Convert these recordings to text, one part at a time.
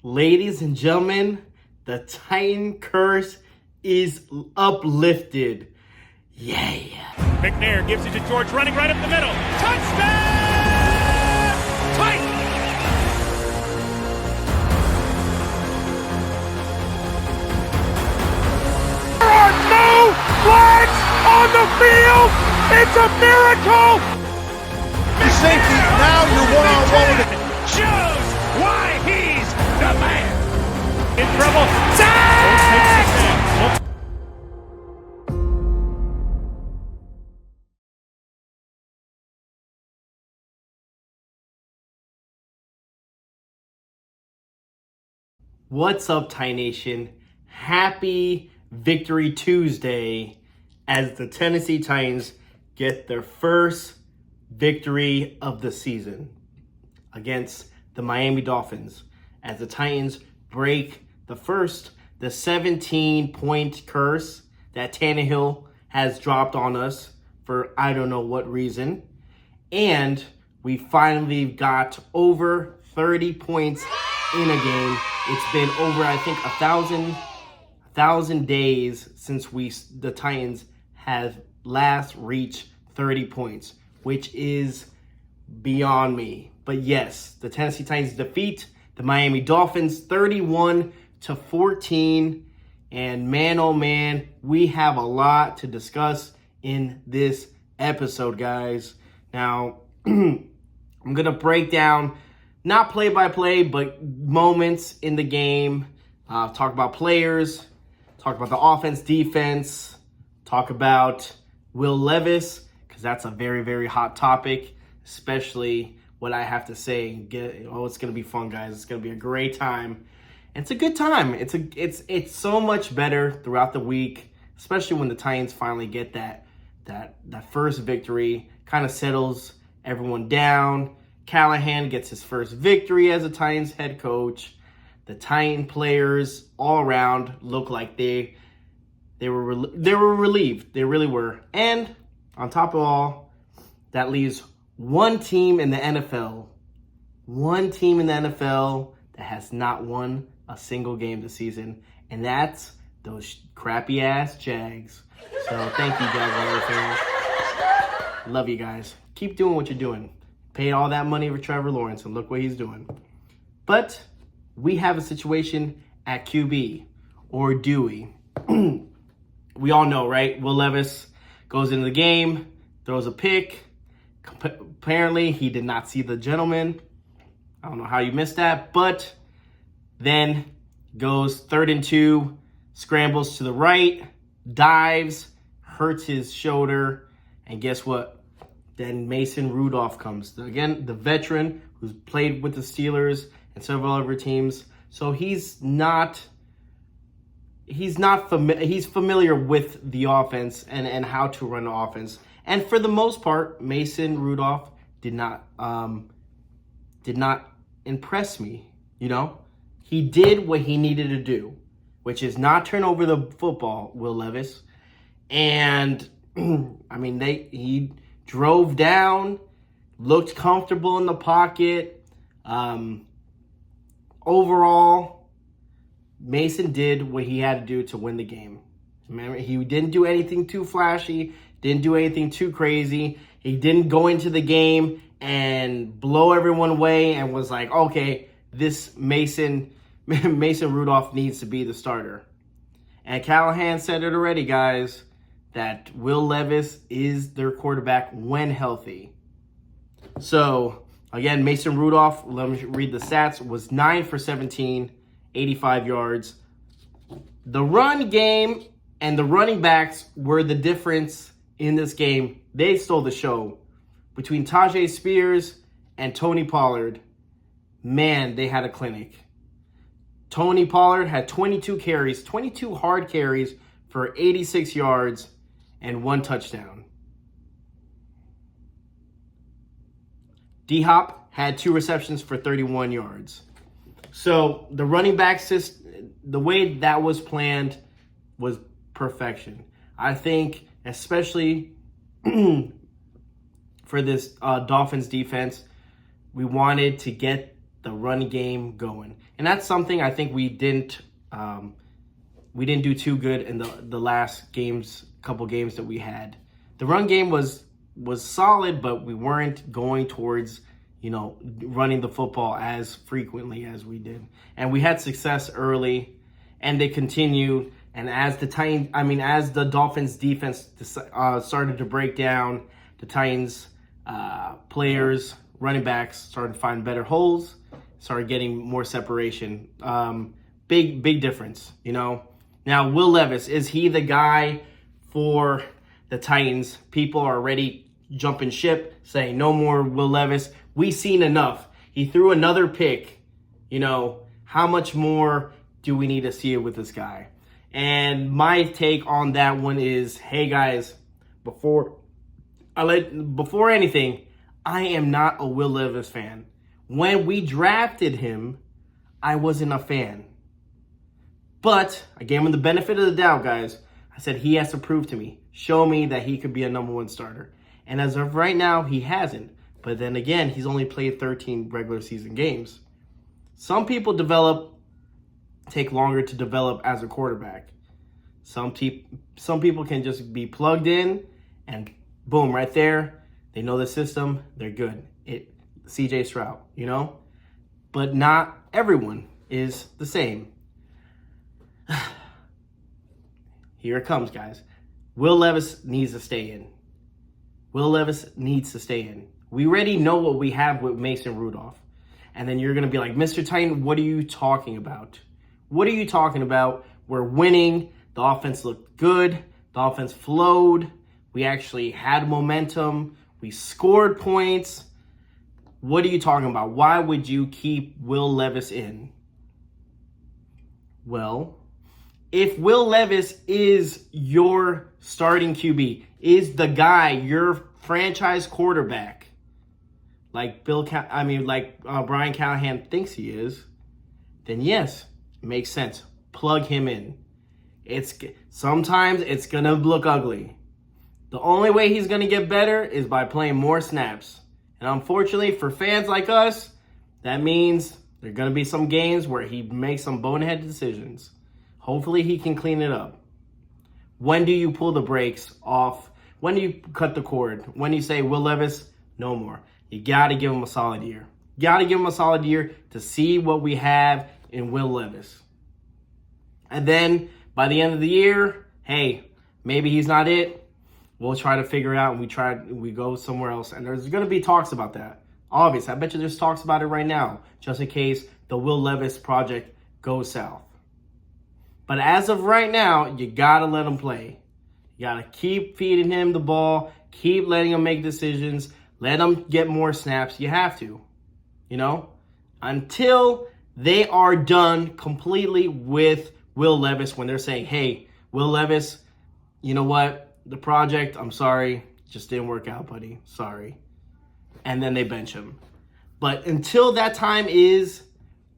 Ladies and gentlemen, the Titan curse is uplifted. Yeah. McNair gives it to George, running right up the middle. Touchdown! Titans! There are no flags on the field! It's a miracle! Safety, now you're one-on-one with it. Shows why he's the man. In trouble. Sack! What's up, Tie Nation? Happy Victory Tuesday as the Tennessee Titans get their first victory of the season against the Miami Dolphins, as the Titans break the 17-point curse that Tannehill has dropped on us for I don't know what reason. And we finally got over 30 points in a game. It's been over, I think, 1,000 days since the Titans have last reached 30 points, which is beyond me. But yes, the Tennessee Titans defeat the Miami Dolphins 31-14. And man, oh man, we have a lot to discuss in this episode, guys. Now, I'm going to break down, not play-by-play, but moments in the game. Talk about players, talk about the offense, defense, talk about Will Levis, because that's a very, very hot topic, especially what I have to say. It's going to be fun, guys. It's going to be a great time. And it's a good time. It's so much better throughout the week, especially when the Titans finally get that first victory, kind of settles everyone down. Callahan gets his first victory as a Titans head coach. The Titan players all around look like they were relieved. They really were. And on top of all, that leaves one team in the NFL that has not won a single game this season, and that's those crappy ass Jags. So thank you, Jaguars fans. Love you guys. Keep doing what you're doing. Paid all that money for Trevor Lawrence, and look what he's doing. But we have a situation at QB, or Dewey. We all know, right? Will Levis goes into the game, throws a pick. Apparently, he did not see the gentleman. I don't know how you missed that, but then goes 3rd and 2, scrambles to the right, dives, hurts his shoulder, and guess what? Then Mason Rudolph comes. Again, the veteran who's played with the Steelers and several other teams. So he's familiar with the offense and how to run the offense. And for the most part, Mason Rudolph did not impress me. You know, he did what he needed to do, which is not turn over the football, Will Levis. And I mean, he drove down, looked comfortable in the pocket. Overall, Mason did what he had to do to win the game. Remember, he didn't do anything too flashy, didn't do anything too crazy. He didn't go into the game and blow everyone away and was like, okay, this Mason Rudolph needs to be the starter. And Callahan said it already, guys, that Will Levis is their quarterback when healthy. So, again, Mason Rudolph, let me read the stats, was 9 for 17, 85 yards. The run game and the running backs were the difference in this game. They stole the show. Between Tajay Spears and Tony Pollard, man, they had a clinic. Tony Pollard had 22 carries, 22 hard carries for 86 yards and 1 touchdown. D-Hop had 2 receptions for 31 yards. So the running back system, the way that was planned was perfection. I think especially for this Dolphins defense, we wanted to get the run game going. And that's something I think we didn't do too good in the last couple games that we had. The run game was solid, but we weren't going towards, running the football as frequently as we did. And we had success early, and they continued. And as the Dolphins defense started to break down, the Titans players, running backs started to find better holes, started getting more separation. Big difference, Now, Will Levis, is he the guy for the Titans? People are already jumping ship, saying no more Will Levis. We've seen enough. He threw another pick. How much more do we need to see it with this guy? And my take on that one is, hey guys, before anything, I am not a Will Levis fan. When we drafted him, I wasn't a fan. But I gave him the benefit of the doubt, guys. I said he has to prove to me, show me that he could be a number one starter. And as of right now, he hasn't. But then again, he's only played 13 regular season games. Some people take longer to develop as a quarterback. Some people can just be plugged in and boom, right there. They know the system. They're good. CJ Stroud, But not everyone is the same. Here it comes, guys. Will Levis needs to stay in. Will Levis needs to stay in. We already know what we have with Mason Rudolph. And then you're going to be like, Mr. Titan, what are you talking about? What are you talking about? We're winning. The offense looked good. The offense flowed. We actually had momentum. We scored points. What are you talking about? Why would you keep Will Levis in? Well, if Will Levis is your starting QB, is the guy, your franchise quarterback, like Brian Callahan thinks he is, then yes, it makes sense. Plug him in. Sometimes it's gonna look ugly. The only way he's gonna get better is by playing more snaps. And unfortunately for fans like us, that means there are gonna be some games where he makes some bonehead decisions. Hopefully he can clean it up. When do you pull the brakes off? When do you cut the cord? When do you say, Will Levis, no more? You got to give him a solid year. You got to give him a solid year to see what we have in Will Levis. And then by the end of the year, hey, maybe he's not it. We'll try to figure it out and we go somewhere else. And there's going to be talks about that. Obviously, I bet you there's talks about it right now, just in case the Will Levis project goes south. But as of right now, you got to let him play. You got to keep feeding him the ball, keep letting him make decisions, let him get more snaps. You have to, until they are done completely with Will Levis, when they're saying, hey, Will Levis, you know what? The project, I'm sorry, just didn't work out, buddy. Sorry. And then they bench him. But until that time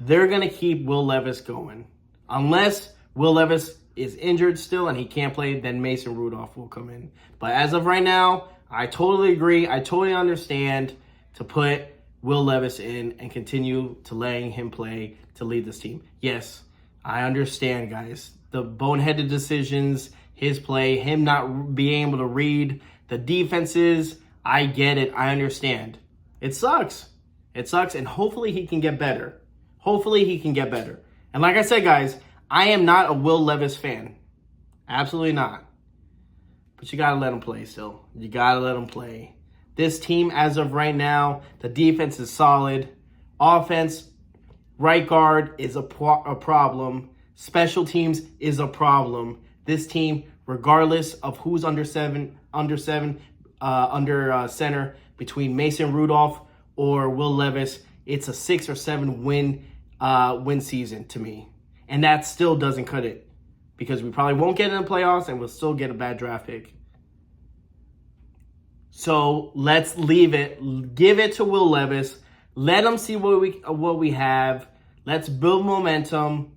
they're going to keep Will Levis going. Unless Will Levis is injured still and he can't play, then Mason Rudolph will come in. But as of right now, I totally agree. I totally understand to put Will Levis in and continue to letting him play to lead this team. Yes, I understand, guys. The boneheaded decisions, his play, him not being able to read the defenses, I get it. I understand. It sucks. It sucks, and hopefully he can get better. Hopefully he can get better. And like I said, guys, I am not a Will Levis fan. Absolutely not. But you got to let him play still. You got to let him play. This team, as of right now, the defense is solid. Offense, right guard is a problem. Special teams is a problem. This team, regardless of who's under center, between Mason Rudolph or Will Levis, it's a 6 or 7 win season to me. And that still doesn't cut it, because we probably won't get in the playoffs and we'll still get a bad draft pick. So let's leave it. Give it to Will Levis. Let him see what we have. Let's build momentum,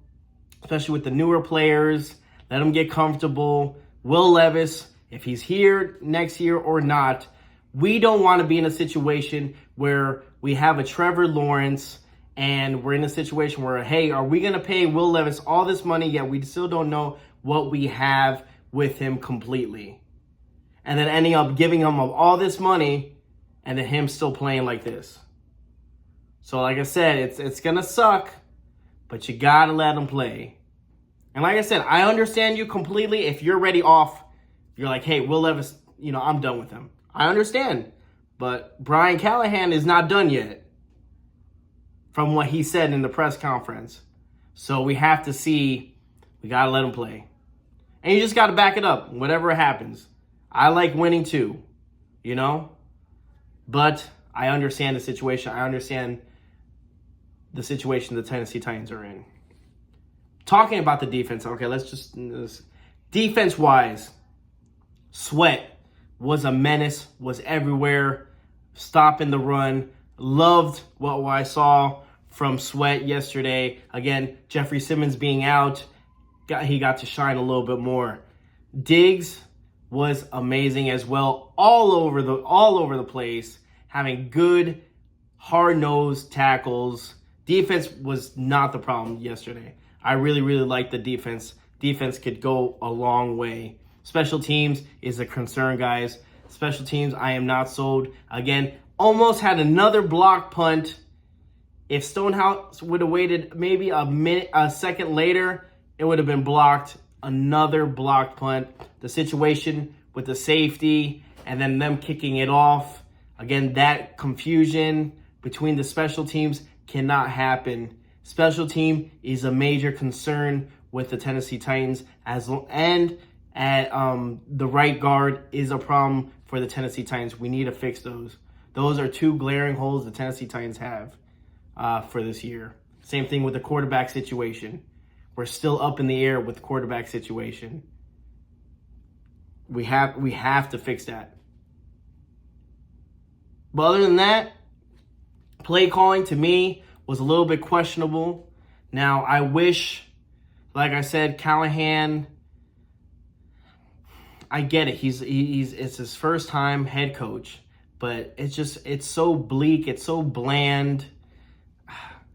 especially with the newer players. Let him get comfortable. Will Levis, if he's here next year or not, we don't want to be in a situation where we have a Trevor Lawrence And we're in a situation where, hey, are we going to pay Will Levis all this money, yet we still don't know what we have with him completely? And then ending up giving him all this money and then him still playing like this. So like I said, it's going to suck, but you got to let him play. And like I said, I understand you completely. If you're ready off, you're like, hey, Will Levis, I'm done with him. I understand. But Brian Callahan is not done yet, from what he said in the press conference. So we have to see, we got to let him play. And you just got to back it up, whatever happens. I like winning too, But I understand the situation. I understand the situation the Tennessee Titans are in. Talking about the defense, okay, defense-wise, Sweat was a menace, was everywhere, stopping the run. Loved what I saw from Sweat yesterday. Again, Jeffrey Simmons being out, he got to shine a little bit more. Diggs was amazing as well, all over the place, having good, hard-nosed tackles. Defense was not the problem yesterday. I really, really liked the defense. Defense could go a long way. Special teams is a concern, guys. Special teams, I am not sold. Again, almost had another blocked punt. If Stonehouse would have waited maybe a second later, it would have been blocked. Another blocked punt. The situation with the safety and then them kicking it off. Again, that confusion between the special teams cannot happen. Special team is a major concern with the Tennessee Titans, and the right guard is a problem for the Tennessee Titans. We need to fix those. Those are two glaring holes the Tennessee Titans have for this year. Same thing with the quarterback situation. We're still up in the air with the quarterback situation. We have to fix that. But other than that, play calling to me was a little bit questionable. Now, I wish, like I said, Callahan, I get it. It's his first time head coach, but it's so bleak, it's so bland.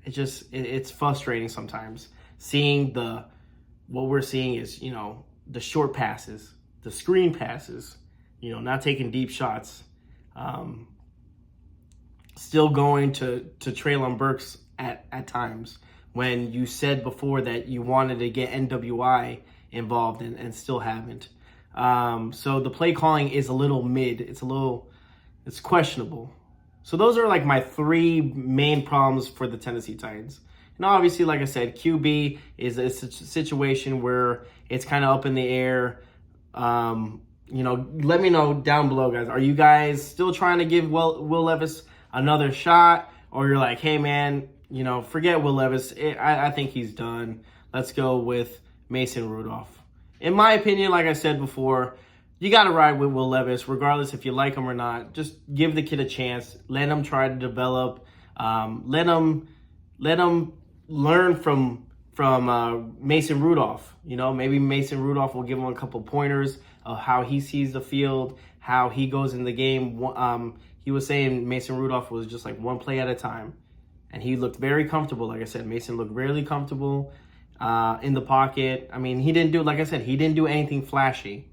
It's frustrating sometimes seeing what we're seeing is, the short passes, the screen passes, not taking deep shots. Still going to Treylon Burks at times when you said before that you wanted to get NWI involved and still haven't. So the play calling is a little mid. It's questionable. So those are like my three main problems for the Tennessee Titans. And obviously, like I said, QB is a situation where it's kind of up in the air. Let me know down below, guys. Are you guys still trying to give Will Levis another shot? Or you're like, hey, man, forget Will Levis. I think he's done. Let's go with Mason Rudolph. In my opinion, like I said before, you got to ride with Will Levis, regardless if you like him or not. Just give the kid a chance. Let him try to develop. Let him learn from Mason Rudolph. Maybe Mason Rudolph will give him a couple pointers of how he sees the field, how he goes in the game. He was saying Mason Rudolph was just like one play at a time. And he looked very comfortable. Like I said, Mason looked really comfortable in the pocket. I mean, he didn't do anything flashy.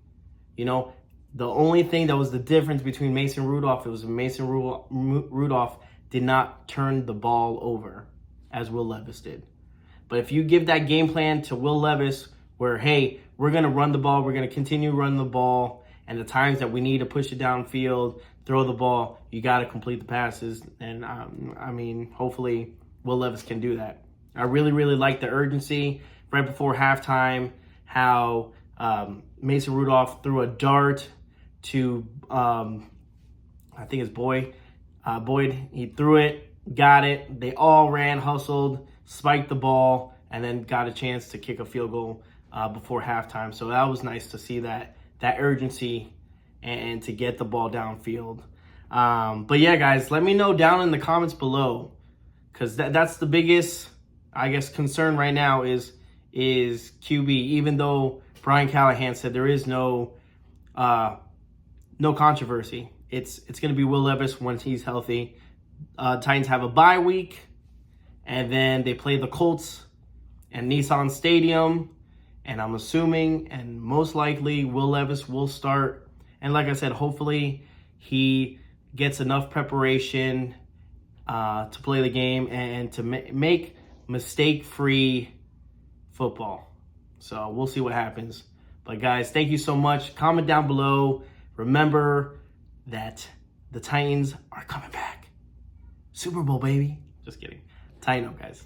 The only thing that was the difference between Mason Rudolph, it was Mason Rudolph did not turn the ball over as Will Levis did. But if you give that game plan to Will Levis where, hey, we're going to run the ball, we're going to continue running the ball, and the times that we need to push it downfield, throw the ball, you got to complete the passes. And, hopefully Will Levis can do that. I really, really like the urgency right before halftime, how Mason Rudolph threw a dart to, I think it's Boyd. He threw it, got it. They all ran, hustled, spiked the ball, and then got a chance to kick a field goal before halftime. So that was nice to see that urgency and to get the ball downfield. But yeah, guys, let me know down in the comments below, because that's the biggest, I guess, concern right now is QB. Even though Brian Callahan said there is no controversy, it's going to be Will Levis once he's healthy. Titans have a bye week, And then they play the Colts at Nissan Stadium. And I'm assuming and most likely Will Levis will start. And like I said, hopefully he gets enough preparation to play the game and to make mistake-free football. So we'll see what happens. But guys, thank you so much. Comment down below. Remember that the Titans are coming back. Super Bowl, baby. Just kidding. Tighten up, guys.